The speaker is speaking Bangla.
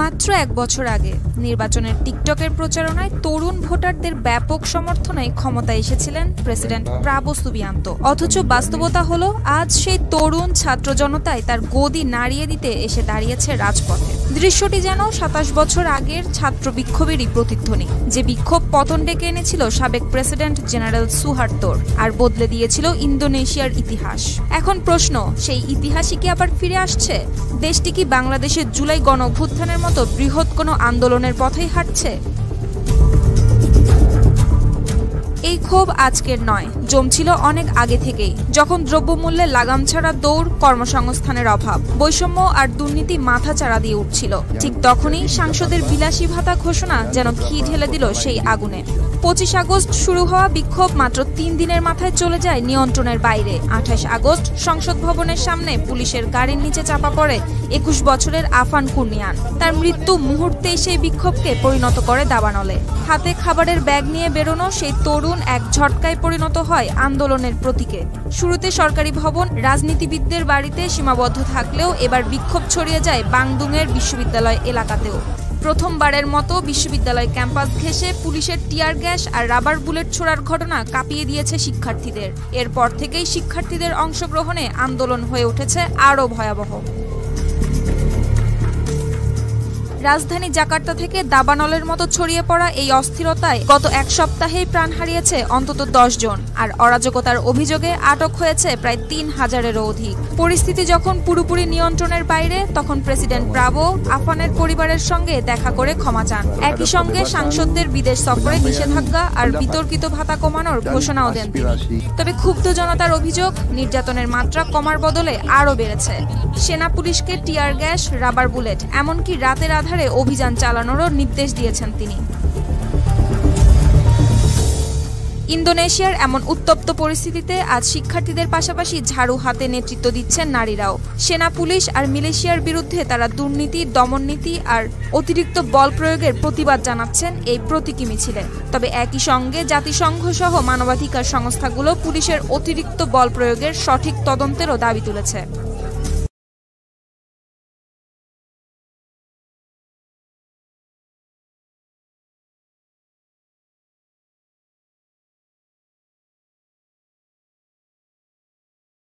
মাত্র এক বছর আগে নির্বাচনের টিকটকের প্রচারণায় তরুণ ভোটারদের ব্যাপক সমর্থনে ক্ষমতায় এসেছিলেন প্রেসিডেন্ট প্রাবো সুবিয়ান্তো। অথচ বাস্তবতা হলো আজ সেই তরুণ ছাত্র জনতায় তার গদি নাড়িয়ে দিতে এসে দাঁড়িয়েছে রাজপথে। দৃশ্যটি যেন ২৭ বছর আগের ছাত্র বিক্ষোভেরই প্রতিধ্বনি, যে বিক্ষোভ পতন ডেকে এনেছিল সাবেক প্রেসিডেন্ট জেনারেল সুহার্তোর আর বদলে দিয়েছিল ইন্দোনেশিয়ার ইতিহাস। এখন প্রশ্ন, সেই ইতিহাসই কি আবার ফিরে আসছে? দেশটি কি বাংলাদেশের জুলাই গণঅভ্যুত্থানের মতো বৃহৎ কোনো আন্দোলনের পথেই হাঁটছে? এই ক্ষোভ আজকের নয়, জমছিল অনেক আগে থেকেই, যখন দ্রব্যমূল্যে লাগাম ছাড়া দৌড়, কর্মসংস্থানের অভাব, বৈষম্য আর দুর্নীতি মাথা চাড়া দিয়ে উঠছিল। ঠিক তখনই সাংসদের বিলাসী ভাতা ঘোষণা যেন ঘি ঢেলে দিল সেই আগুনে। ২৫ আগস্ট শুরু হওয়া বিক্ষোভ মাত্র ৩ দিনের মাথায় চলে যায় নিয়ন্ত্রণের বাইরে। ২৮ আগস্ট সংসদ ভবনের সামনে পুলিশের গাড়ির নিচে চাপা পড়ে ২১ বছরের আফান কুর্নিয়ান। তার মৃত্যু মুহূর্তেই সেই বিক্ষোভকে পরিণত করে দাবানলে। হাতে খাবারের ব্যাগ নিয়ে বেরোনো সেই তরুণ এক ঝটকায় পরিণত হয় আন্দোলনের প্রতীকে। শুরুতে সরকারি ভবন, রাজনীতিবিদদের বাড়িতে সীমাবদ্ধ থাকলেও এবার বিক্ষোভ ছড়িয়ে যায় বাংদুংয়ের বিশ্ববিদ্যালয় এলাকাতেও। প্রথমবারের মতো বিশ্ববিদ্যালয় ক্যাম্পাস ঘেঁষে পুলিশের টিয়ার গ্যাস আর রাবার বুলেট ছোড়ার ঘটনা কাঁপিয়ে দিয়েছে শিক্ষার্থীদের। এরপর থেকেই শিক্ষার্থীদের অংশগ্রহণে আন্দোলন হয়ে উঠেছে আরও ভয়াবহ। রাজধানী জাকার্তা থেকে দাবানলের মতো ছড়িয়ে পড়া এই অস্থিরতায় গত এক সপ্তাহেই প্রাণ হারিয়েছে অন্তত ১০ জন, আর অরাজকতার অভিযোগে আটক হয়েছে প্রায় ৩,০০০-এরও অধিক। পরিস্থিতি যখন পুরোপুরি নিয়ন্ত্রণের বাইরে, তখন প্রেসিডেন্ট প্রাবো আফানের পরিবারের সঙ্গে দেখা করে ক্ষমা চান। একই সঙ্গে সাংসদদের বিদেশ সফরে নিষেধাজ্ঞা আর বিতর্কিত ভাতা কমানোর ঘোষণাও দেন তিনি। তবে ক্ষুব্ধ জনতার অভিযোগ, নির্যাতনের মাত্রা কমার বদলে আরও বেড়েছে। সেনা পুলিশকে টিয়ার গ্যাস, রাবার বুলেট, এমনকি রাতের আধারে অভিযান চালানোরও নির্দেশ দিয়েছেন তিনি। ইন্দোনেশিয়ার এমন উত্তপ্ত পরিস্থিতিতে আজ শিক্ষার্থীদের পাশাপাশি ঝাড়ু হাতে নেতৃত্ব দিচ্ছেন নারীরাও। সেনা, পুলিশ আর মিলিশিয়ার বিরুদ্ধে তারা দুর্নীতি, দমননীতি আর অতিরিক্ত বল প্রয়োগের প্রতিবাদ জানাচ্ছেন এই প্রতীকী মিছিলে। তবে একই সঙ্গে জাতিসংঘ সহ মানবাধিকার সংস্থাগুলো পুলিশের অতিরিক্ত বল প্রয়োগের সঠিক তদন্তেরও দাবি তুলেছে।